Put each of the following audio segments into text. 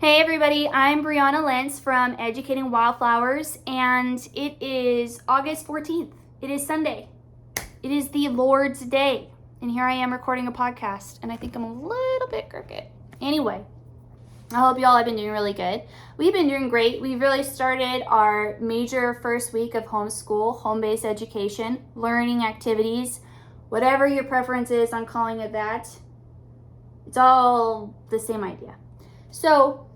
Hey everybody, I'm Brianna Lentz from Educating Wildflowers, and it is August 14th. It is Sunday. It is the Lord's Day, and here I am recording a podcast, and I think I'm a little bit crooked. Anyway, I hope y'all have been doing really good. We've been doing great. We've really started our major first week of homeschool, home-based education, learning activities, whatever your preference is on calling it that. It's all the same idea. So,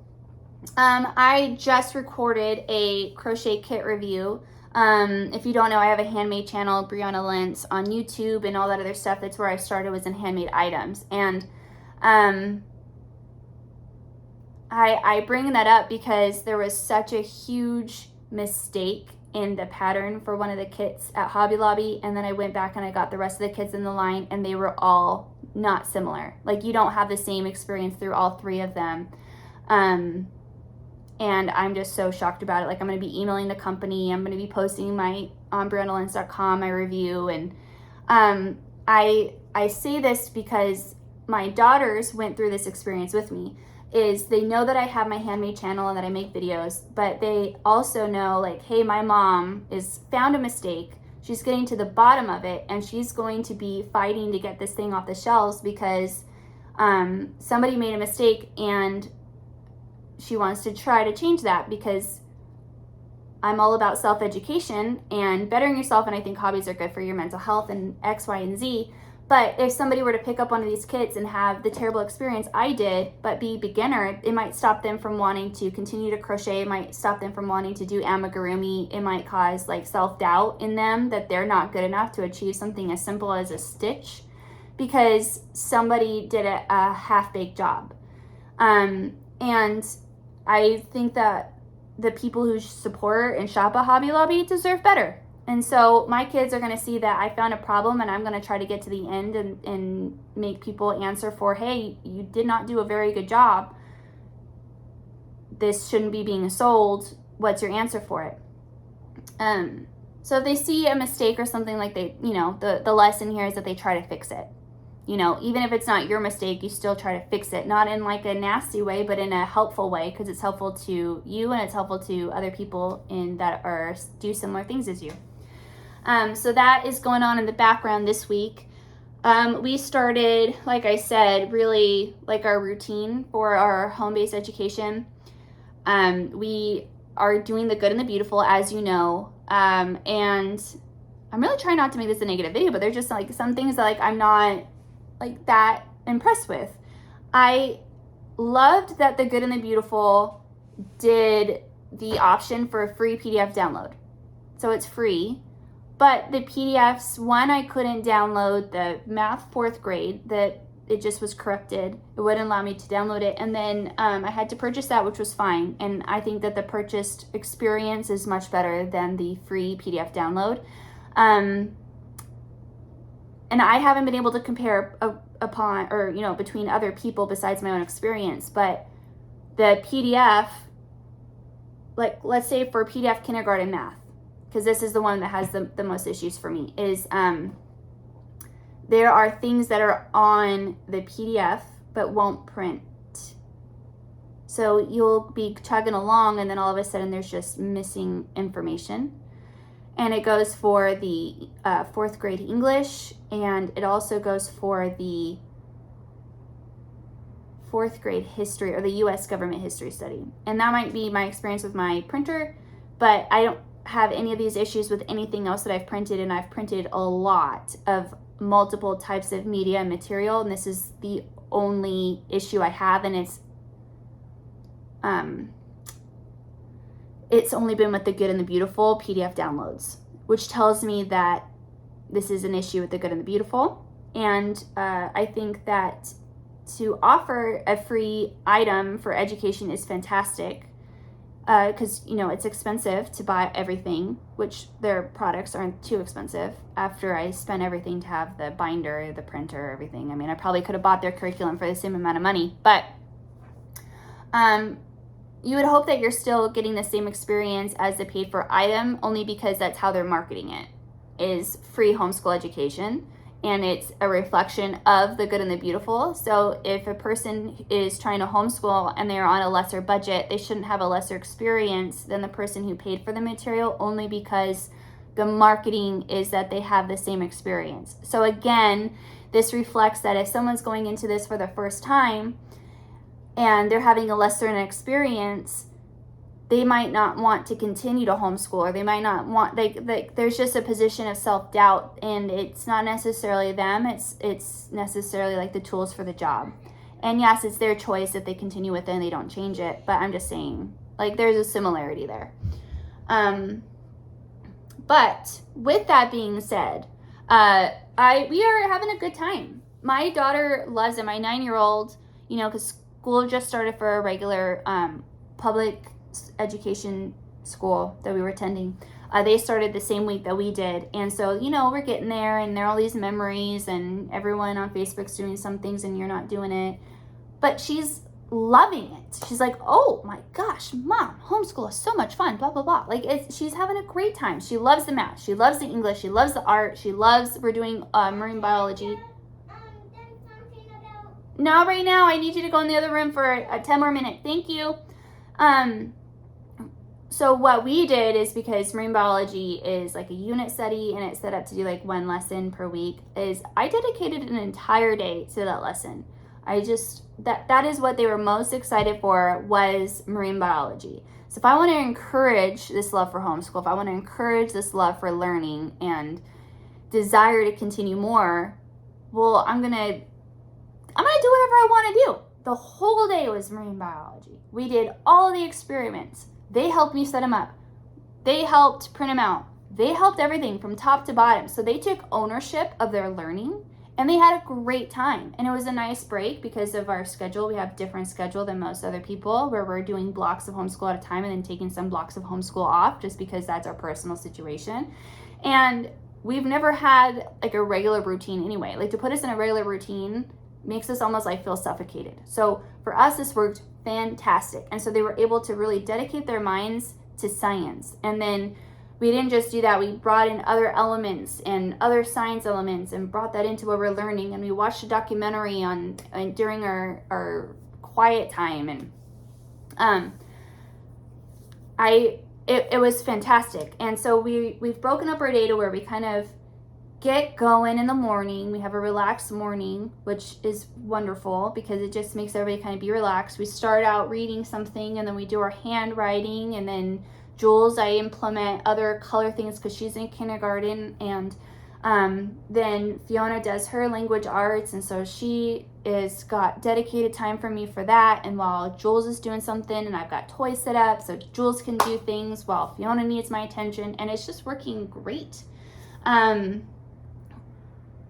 I just recorded a crochet kit review. If you don't know, I have a handmade channel, Brianna Lentz, on YouTube and all that other stuff. That's where I started, was in handmade items. And I bring that up because there was such a huge mistake in the pattern for one of the kits at Hobby Lobby, and then I went back and I got the rest of the kits in the line, and they were all not similar. Like, you don't have the same experience through all three of them. And I'm just so shocked about it. Like, I'm going to be emailing the company. I'm going to be posting on briannalentz.com, my review. And I say this because my daughters went through this experience with me. Is they know that I have my handmade channel and that I make videos, but they also know, like, hey, my mom is found a mistake. She's getting to the bottom of it, and she's going to be fighting to get this thing off the shelves because somebody made a mistake, and she wants to try to change that, because I'm all about self-education and bettering yourself, and I think hobbies are good for your mental health and X, Y, and Z. But if somebody were to pick up one of these kits and have the terrible experience I did, but be beginner, it might stop them from wanting to continue to crochet. It might stop them from wanting to do amigurumi. It might cause, like, self-doubt in them that they're not good enough to achieve something as simple as a stitch because somebody did a half-baked job. And I think that the people who support and shop at Hobby Lobby deserve better. And so my kids are going to see that I found a problem, and I'm going to try to get to the end and make people answer for, hey, you did not do a very good job. This shouldn't be being sold. What's your answer for it? So if they see a mistake or something, like, the lesson here is that they try to fix it. Even if it's not your mistake, you still try to fix it. Not in, like, a nasty way, but in a helpful way, because it's helpful to you and it's helpful to other people that do similar things as you. So that is going on in the background this week. We started, like I said, really like our routine for our home-based education. We are doing the good and the beautiful, as you know. And I'm really trying not to make this a negative video, but there's just, like, some things that, like, I'm not, like, that impressed with. I loved that the good and the beautiful did the option for a free PDF download. So it's free. But the PDFs, one, I couldn't download the math 4th grade, that it just was corrected. It wouldn't allow me to download it. And then I had to purchase that, which was fine. And I think that the purchased experience is much better than the free PDF download. And I haven't been able to compare between other people besides my own experience. But the PDF, like, let's say for PDF kindergarten math, because this is the one that has the most issues for me, is there are things that are on the PDF but won't print. So you'll be chugging along, and then all of a sudden there's just missing information. And it goes for the 4th grade English, and it also goes for the 4th grade history, or the U.S. government history study. And that might be my experience with my printer, but I don't have any of these issues with anything else that I've printed, and I've printed a lot of multiple types of media and material, and this is the only issue I have, and it's only been with the good and the beautiful PDF downloads, which tells me that this is an issue with the good and the beautiful. And I think that to offer a free item for education is fantastic. Because, it's expensive to buy everything, which their products aren't too expensive after I spent everything to have the binder, the printer, everything. I mean, I probably could have bought their curriculum for the same amount of money, but you would hope that you're still getting the same experience as the paid for item, only because that's how they're marketing it, is free homeschool education. and it's a reflection of the good and the beautiful. So if a person is trying to homeschool and they're on a lesser budget, they shouldn't have a lesser experience than the person who paid for the material, only because the marketing is that they have the same experience. So again, this reflects that if someone's going into this for the first time and they're having a lesser experience, they might not want to continue to homeschool, or they might not want, there's just a position of self-doubt, and it's not necessarily them, it's necessarily like the tools for the job. And yes, it's their choice if they continue with it and they don't change it, but I'm just saying, like, there's a similarity there. But with that being said, we are having a good time. My daughter loves it. My 9-year-old, you know, because school just started for a regular public education school that we were attending. They started the same week that we did. And so, you know, we're getting there, and there are all these memories, and everyone on Facebook's doing some things and you're not doing it. But she's loving it. She's like, oh my gosh, Mom, homeschool is so much fun, blah, blah, blah. Like, she's having a great time. She loves the math. She loves the English. She loves the art. We're doing marine biology. Not right now. I need you to go in the other room for 10 more minutes. Thank you. So what we did is, because marine biology is like a unit study and it's set up to do like 1 lesson per week, is I dedicated an entire day to that lesson. That is what they were most excited for, was marine biology. So if I want to encourage this love for homeschool, if I want to encourage this love for learning and desire to continue more, well, I'm gonna do whatever I want to do. The whole day was marine biology. We did all the experiments. They helped me set them up. They helped print them out. They helped everything from top to bottom. So they took ownership of their learning, and they had a great time. And it was a nice break because of our schedule. We have different schedule than most other people, where we're doing blocks of homeschool at a time and then taking some blocks of homeschool off, just because that's our personal situation. And we've never had like a regular routine anyway. Like, to put us in a regular routine makes us almost like feel suffocated. So for us, this worked fantastic. And so they were able to really dedicate their minds to science. And then we didn't just do that. We brought in other elements and other science elements and brought that into what we're learning. And we watched a documentary during our quiet time. And it was fantastic. And so we've broken up our day to where we kind of get going in the morning. We have a relaxed morning, which is wonderful because it just makes everybody kind of be relaxed. We start out reading something, and then we do our handwriting, and then Jules, I implement other color things because she's in kindergarten, and then Fiona does her language arts, and so she is got dedicated time for me for that. And while Jules is doing something, and I've got toys set up so Jules can do things while Fiona needs my attention, and it's just working great.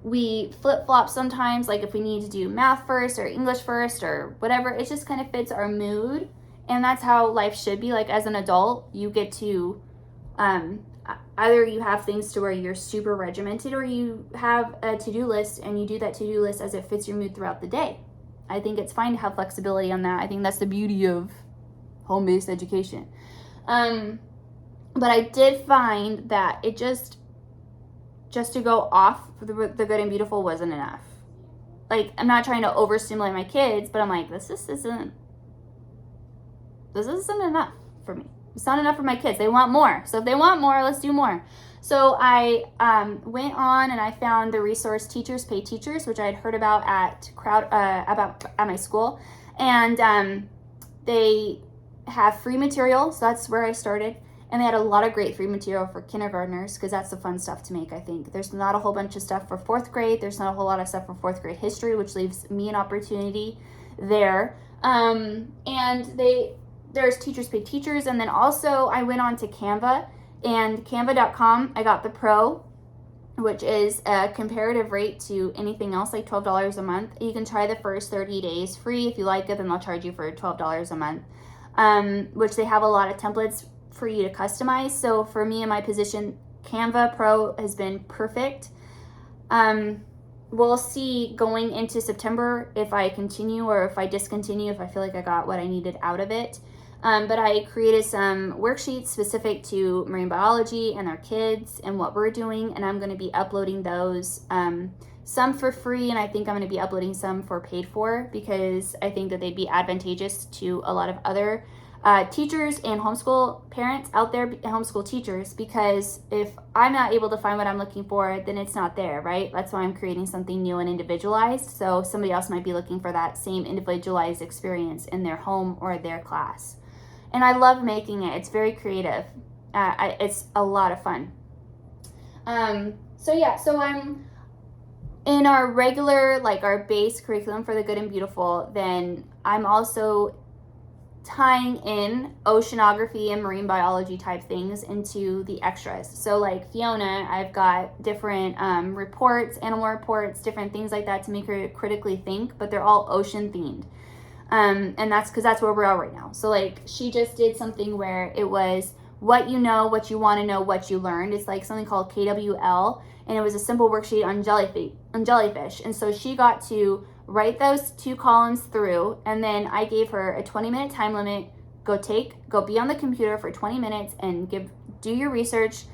We flip-flop sometimes, like if we need to do math first or English first or whatever. It just kind of fits our mood, and that's how life should be. Like, as an adult, you get to either you have things to where you're super regimented, or you have a to-do list and you do that to-do list as it fits your mood throughout the day. I think it's fine to have flexibility on that. I think that's the beauty of home-based education. But I did find that it just to go off for the good and beautiful wasn't enough. Like, I'm not trying to overstimulate my kids, but I'm like, this isn't enough for me. It's not enough for my kids. They want more. So if they want more, let's do more. So I went on and I found the resource Teachers Pay Teachers, which I had heard about at my school. And they have free material, so that's where I started. And they had a lot of great free material for kindergartners, because that's the fun stuff to make, I think. There's not a whole bunch of stuff for 4th grade. There's not a whole lot of stuff for 4th grade history, which leaves me an opportunity there. And there's Teachers Pay Teachers. And then also I went on to Canva, and canva.com, I got the Pro, which is a comparative rate to anything else, like $12 a month. You can try the first 30 days free. If you like it, then they'll charge you for $12 a month, which they have a lot of templates for you to customize. So for me in my position, Canva Pro has been perfect. We'll see going into September if I continue or if I discontinue, if I feel like I got what I needed out of it. But I created some worksheets specific to marine biology and our kids and what we're doing, and I'm going to be uploading those some for free, and I think I'm going to be uploading some for paid for, because I think that they'd be advantageous to a lot of other teachers and homeschool parents out there, homeschool teachers, because if I'm not able to find what I'm looking for, then it's not there, right? That's why I'm creating something new and individualized. So somebody else might be looking for that same individualized experience in their home or their class. And I love making it. It's very creative. It's a lot of fun. So I'm in our regular, like our base curriculum for the Good and Beautiful. Then I'm also tying in oceanography and marine biology type things into the extras. So like Fiona, I've got different reports, animal reports, different things like that to make her critically think, but they're all ocean themed. And that's because that's where we're at right now. So like she just did something where it was what you know, what you want to know, what you learned. It's like something called KWL, and it was a simple worksheet on jellyfish. And so she got to write those 2 columns through, and then I gave her a 20-minute time limit. Go be on the computer for 20 minutes and do your research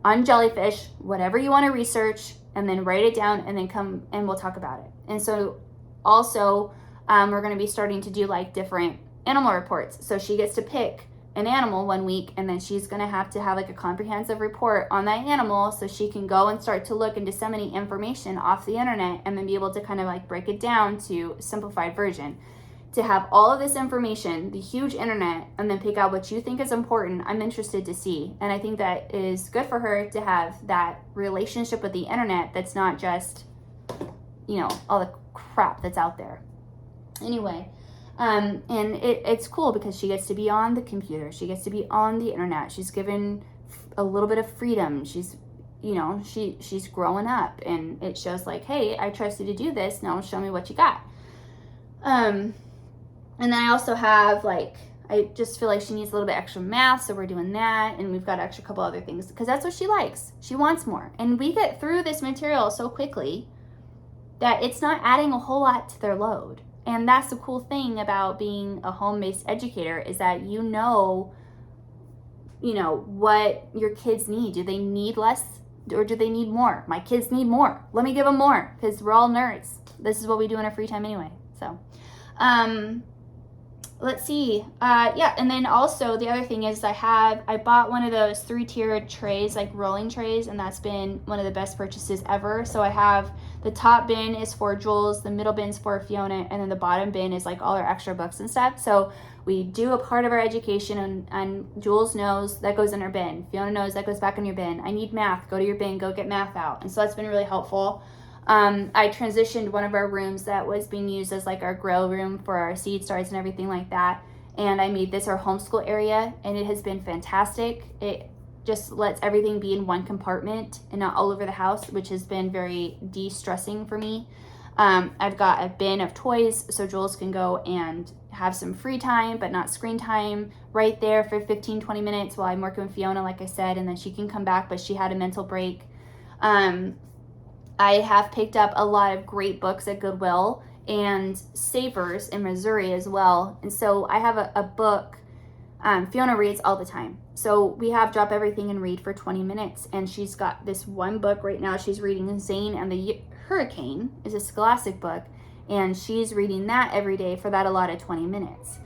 on jellyfish, whatever you want to research, and then write it down, and then come and we'll talk about it. And so also we're going to be starting to do like different animal reports. So she gets to pick an animal one week, and then she's going to have like a comprehensive report on that animal, so she can go and start to look and disseminate information off the internet, and then be able to kind of like break it down to a simplified version. To have all of this information, the huge internet, and then pick out what you think is important, I'm interested to see. And I think that is good for her to have that relationship with the internet that's not just, all the crap that's out there. Anyway, and it's cool because she gets to be on the computer. She gets to be on the internet. She's given a little bit of freedom. She's growing up, and it shows like, hey, I trust you to do this. Now show me what you got. And then I also have I just feel like she needs a little bit extra math, so we're doing that, and we've got extra couple other things because that's what she likes. She wants more, and we get through this material so quickly that it's not adding a whole lot to their load. And that's the cool thing about being a home-based educator, is that you know what your kids need. Do they need less or do they need more? My kids need more. Let me give them more, because we're all nerds. This is what we do in our free time anyway. So, let's see. And then also the other thing is I bought one of those 3-tiered trays, like rolling trays, and that's been one of the best purchases ever. So I have the top bin is for Jules, the middle bin's for Fiona, and then the bottom bin is like all our extra books and stuff. So we do a part of our education, and Jules knows that goes in her bin. Fiona knows that goes back in your bin. I need math, go to your bin, go get math out. And so that's been really helpful. I transitioned one of our rooms that was being used as like our grow room for our seed starts and everything like that, and I made this our homeschool area, and it has been fantastic. It just lets everything be in one compartment and not all over the house, which has been very de-stressing for me. I've got a bin of toys so Jules can go and have some free time but not screen time right there for 15-20 minutes while I'm working with Fiona, like I said, and then she can come back, but she had a mental break. I have picked up a lot of great books at Goodwill and Savers in Missouri as well. And so I have a book. Fiona reads all the time. So we have Drop Everything and Read for 20 minutes. And she's got this one book right now. She's reading Zane and the Hurricane. Is a scholastic book. And she's reading that every day for that allotted 20 minutes.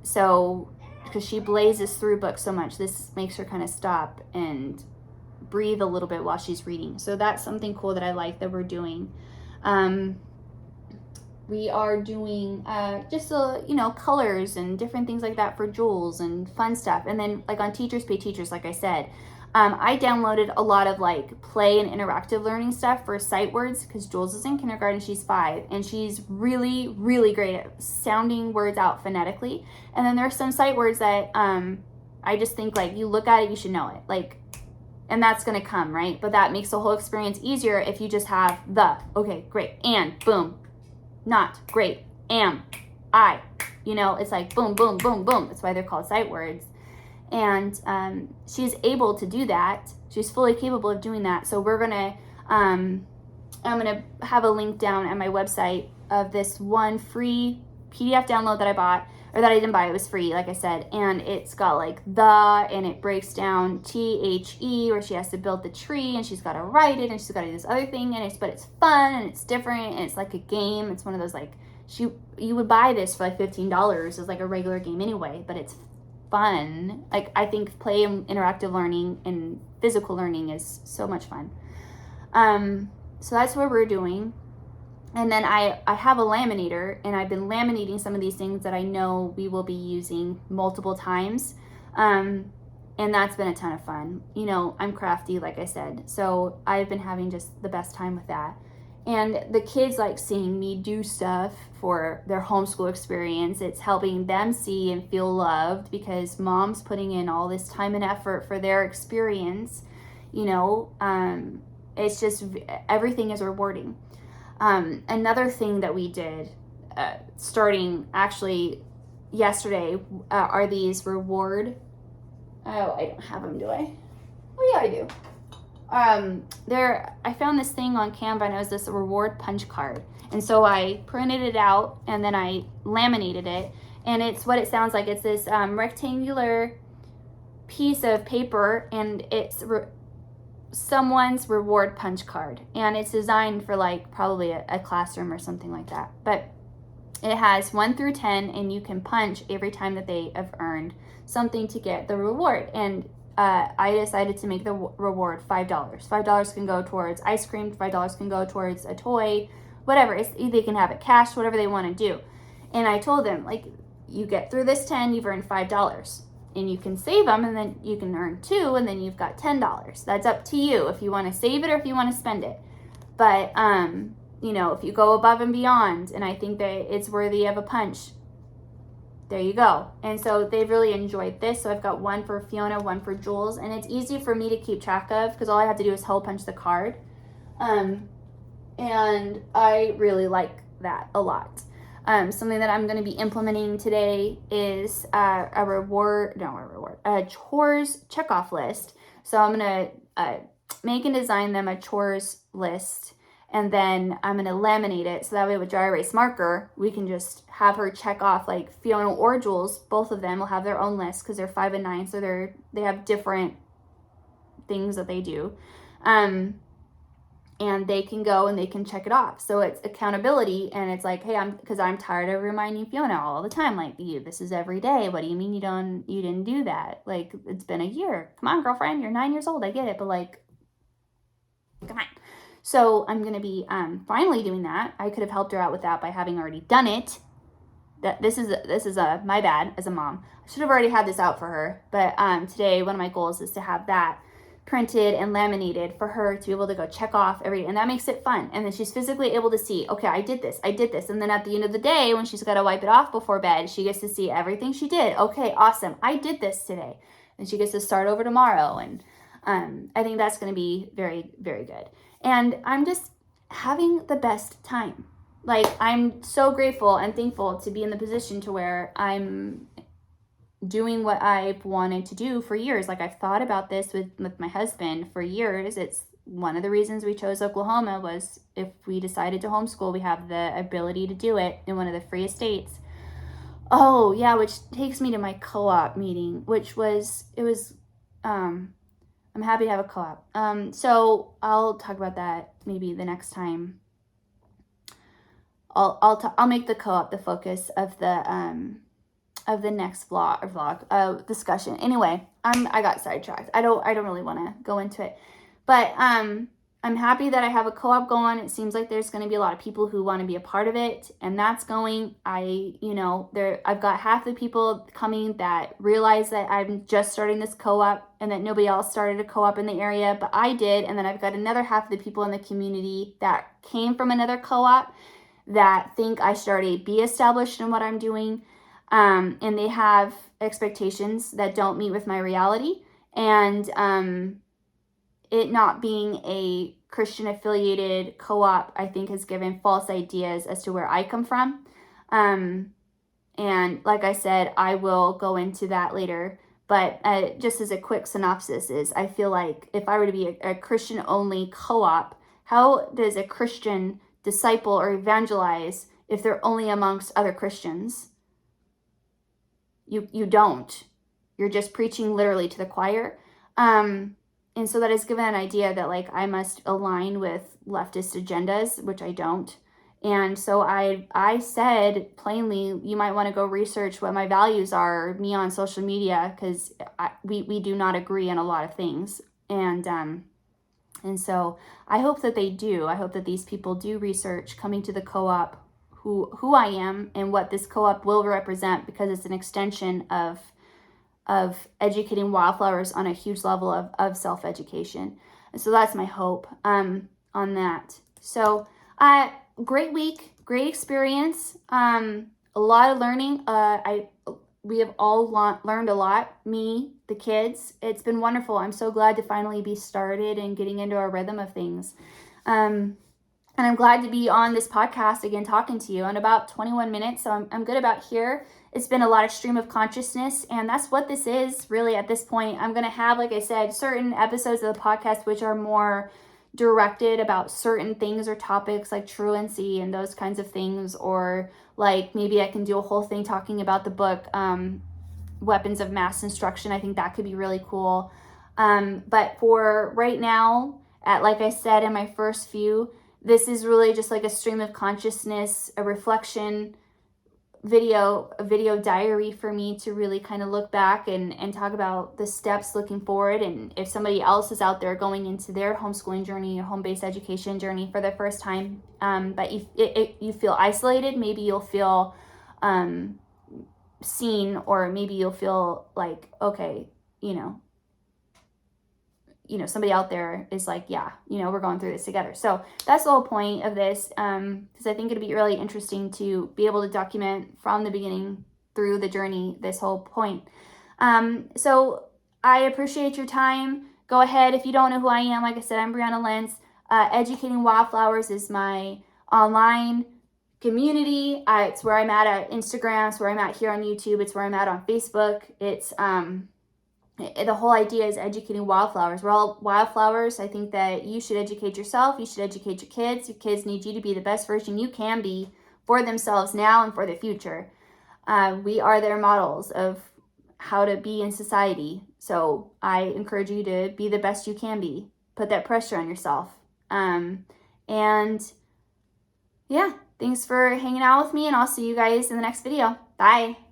So because she blazes through books so much, this makes her kind of stop and breathe a little bit while she's reading. So that's something cool that I like that we're doing. We are doing just colors and different things like that for Jules and fun stuff. And then like on Teachers Pay Teachers, like I said, I downloaded a lot of like play and interactive learning stuff for sight words, because Jules is in kindergarten, she's 5, and she's really, really great at sounding words out phonetically. And then there's some sight words that I just think like you look at it, you should know it. And that's going to come, right? But that makes the whole experience easier if you just have okay, great, and boom, not, great, am, I, it's like boom, boom, boom, boom. That's why they're called sight words. And she's able to do that. She's fully capable of doing that. So we're going to, I'm going to have a link down at my website of this one free PDF download that I bought or that I didn't buy. It was free, like I said. And it's got like and it breaks down THE, where she has to build the tree and she's got to write it and she's got to do this other thing. But it's fun and it's different and it's like a game. It's one of those like, you would buy this for like $15 as like a regular game anyway, but it's fun. Like, I think play and interactive learning and physical learning is so much fun. So that's what we're doing. And then I have a laminator, and I've been laminating some of these things that I know we will be using multiple times. And that's been a ton of fun. You know, I'm crafty, like I said, so I've been having just the best time with that. And the kids like seeing me do stuff for their homeschool experience. It's helping them see and feel loved because mom's putting in all this time and effort for their experience. You know, it's just, everything is rewarding. Another thing that we did, starting actually yesterday, are these reward. Oh, I don't have them, do I? Oh yeah, I do. I found this thing on Canva, and it was this reward punch card. And so I printed it out and then I laminated it, and it's what it sounds like. It's this rectangular piece of paper, and it's someone's reward punch card, and it's designed for like probably a classroom or something like that. But it has 1 through 10, and you can punch every time that they have earned something to get the reward. And I decided to make the reward $5. $5 can go towards ice cream. $5 can go towards a toy, whatever. They can have it cash, whatever they want to do. And I told them, like, you get through this 10, you've earned $5. And you can save them, and then you can earn 2, and then you've got $10. That's up to you if you want to save it or if you want to spend it. But, you know, if you go above and beyond, and I think that it's worthy of a punch, there you go. And so they've really enjoyed this. So I've got one for Fiona, one for Jules, and it's easy for me to keep track of because all I have to do is hole punch the card. And I really like that a lot. Something that I'm going to be implementing today is a chores checkoff list. So I'm going to make and design them a chores list, and then I'm going to laminate it so that way with dry erase marker, we can just have her check off, like Fiona or Jules, both of them will have their own list because they're 5 and 9, so they have different things that they do. And they can go and they can check it off. So it's accountability, and it's like, hey, because I'm tired of reminding Fiona all the time, like, this is every day. What do you mean you didn't do that? Like, it's been a year. Come on, girlfriend, you're 9 years old. I get it, but like, come on. So I'm going to be finally doing that. I could have helped her out with that by having already done it. This is my bad as a mom. I should have already had this out for her. But today, one of my goals is to have that printed and laminated for her to be able to go check off and that makes it fun. And then she's physically able to see, okay, I did this. And then at the end of the day, when she's got to wipe it off before bed, she gets to see everything she did. Okay, awesome. I did this today. And she gets to start over tomorrow. And I think that's going to be very, very good. And I'm just having the best time. Like, I'm so grateful and thankful to be in the position to where I'm doing what I've wanted to do for years. Like, I've thought about this with my husband for years. It's one of the reasons we chose Oklahoma was if we decided to homeschool, we have the ability to do it in one of the freest states. Oh yeah, which takes me to my co-op meeting, I'm happy to have a co-op. So I'll talk about that maybe the next time. I'll make the co-op the focus of the next vlog discussion. Anyway, I got sidetracked. I don't really want to go into it, but I'm happy that I have a co-op going. It seems like there's going to be a lot of people who want to be a part of it, and that's going. I've got half the people coming that realize that I'm just starting this co-op and that nobody else started a co-op in the area, but I did. And then I've got another half of the people in the community that came from another co-op that think I should already be established in what I'm doing. And they have expectations that don't meet with my reality. And it not being a Christian affiliated co-op, I think, has given false ideas as to where I come from. And like I said, I will go into that later. But just as a quick synopsis is, I feel like if I were to be a Christian only co-op, how does a Christian disciple or evangelize if they're only amongst other Christians? you don't. You're just preaching literally to the choir. And so that has given an idea that like I must align with leftist agendas, which I don't. And so I said plainly, you might want to go research what my values are, me on social media, because we do not agree on a lot of things. And so I hope that they do. I hope that these people do research coming to the co-op, who I am and what this co-op will represent, because it's an extension of educating wildflowers on a huge level of self-education. And so that's my hope on that. So great week, great experience, a lot of learning. We have all learned a lot, me, the kids. It's been wonderful. I'm so glad to finally be started and getting into a rhythm of things. And I'm glad to be on this podcast again, talking to you in about 21 minutes. So I'm good about here. It's been a lot of stream of consciousness, and that's what this is really at this point. I'm going to have, like I said, certain episodes of the podcast which are more directed about certain things or topics like truancy and those kinds of things, or like maybe I can do a whole thing talking about the book Weapons of Mass Instruction. I think that could be really cool. But for right now, like I said in my first few, this is really just like a stream of consciousness, a reflection video, a video diary for me to really kind of look back and talk about the steps looking forward. And if somebody else is out there going into their homeschooling journey or home-based education journey for the first time, but you feel isolated, maybe you'll feel seen, or maybe you'll feel like, okay, somebody out there is like, yeah, we're going through this together. So that's the whole point of this, because I think it'd be really interesting to be able to document from the beginning through the journey, this whole point. So I appreciate your time. Go ahead. If you don't know who I am, like I said, I'm Brianna Lenz. Educating Wildflowers is my online community. It's where I'm at Instagram. It's where I'm at here on YouTube. It's where I'm at on Facebook. It's, the whole idea is educating wildflowers. We're all wildflowers. I think that you should educate yourself. You should educate your kids. Your kids need you to be the best version you can be for themselves now and for the future. We are their models of how to be in society. So I encourage you to be the best you can be. Put that pressure on yourself. And yeah, thanks for hanging out with me, and I'll see you guys in the next video. Bye.